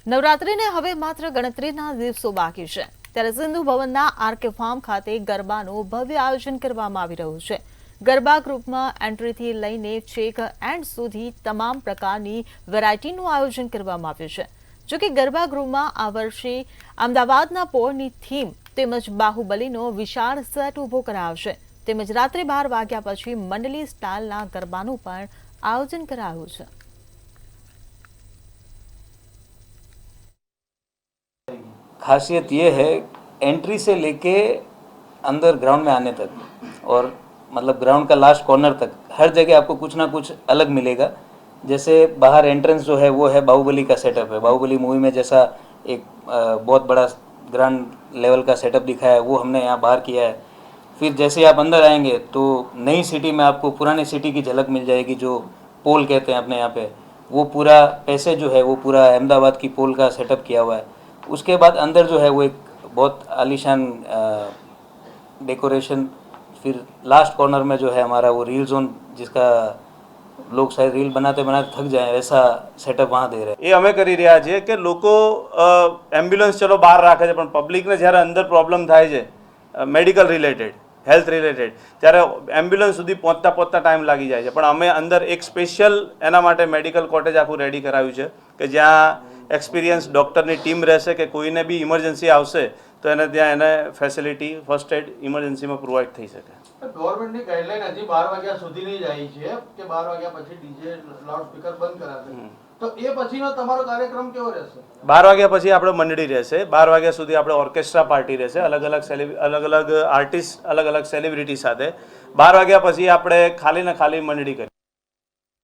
નવરાત્રીને હવે માત્ર ગણતરીના દિવસો બાકી છે ત્યારે સિંધુ ભવનના આરકે ફાર્મ ખાતે ગરબાનું ભવ્ય આયોજન કરવામાં આવી રહ્યું છે। ગરબા ગ્રુપમાં એન્ટ્રીથી લઈને છેક એન્ડ સુધી તમામ પ્રકારની વેરાયટીનું આયોજન કરવામાં આવ્યું છે। જો કે ગરબા ગૃહમાં આ વર્ષે અમદાવાદના પોળની થીમ તેમજ બાહુબલીનો વિશાળ સેટ ઊભો કરાવશે તેમજ રાત્રે 12 વાગ્યા પછી મંડલી સ્ટાઇલના ગરબાનું પણ આયોજન કરાયું છે। खासियत ये है एंट्री से लेके अंदर ग्राउंड में आने तक और मतलब ग्राउंड का लास्ट कॉर्नर तक हर जगह आपको कुछ ना कुछ अलग मिलेगा। जैसे बाहर एंट्रेंस जो है वो है बाहुबली का सेटअप है। बाहुबली मूवी में जैसा एक बहुत बड़ा ग्रांड लेवल का सेटअप दिखाया है वो हमने यहाँ बाहर किया है। फिर जैसे आप अंदर आएंगे तो नई सिटी में आपको पुरानी सिटी की झलक मिल जाएगी, जो पोल कहते हैं अपने यहाँ पे। वो पूरा पैसे जो है वो पूरा अहमदाबाद की पोल का सेटअप किया हुआ है। उसके बाद अंदर जो है वो एक बहुत आलीशान डेकोरेशन। फिर लास्ट कॉर्नर में जो है हमारा वो रील जोन, जिसका लोग शायद रील बनाते बनाते थक जाए वैसा सेटअप वहाँ दे रहे हैं। એ અમે કરી રહ્યા છીએ કે લોકો એમ્બ્યુલન્સ ચલો બહાર રાખે છે, પણ પબ્લિકને જ્યારે અંદર પ્રોબ્લેમ થાય છે મેડિકલ રિલેટેડ, હેલ્થ રિલેટેડ, ત્યારે એમ્બ્યુલન્સ સુધી પહોંચતા ટાઈમ લાગી જાય છે। પણ અમે અંદર એક સ્પેશિયલ એના માટે મેડિકલ કોટેજ આખું રેડી કરાવ્યું છે કે જ્યાં એક્સપિરિયન્સ ડૉક્ટરની ટીમ રહેશે કે કોઈને બી ઇમરજન્સી આવશે તો એને ત્યાં એને ફેસિલિટી ફર્સ્ટ એડ ઇમરજન્સીમાં પ્રોવાઈડ થઈ શકે। ગવર્મેન્ટની ગાઈડલાઈન હજી 12 વાગ્યા સુધીની જ આવી છે કે 12 વાગ્યા પછી ડીજે લાઉડ સ્પીકર બંધ કરાશે, તો એ પછીનો તમારો કાર્યક્રમ કેવો રહેશે? 12 વાગ્યા પછી આપણે મંડળી રહેશે। 12 વાગ્યા સુધી આપણે ઓર્કેસ્ટ્રા પાર્ટી રહેશે, અલગ અલગ આર્ટિસ્ટ, અલગ અલગ સેલિબ્રિટી સાથે। 12 વાગ્યા પછી આપણે ખાલી ને ખાલી મંડળી કરી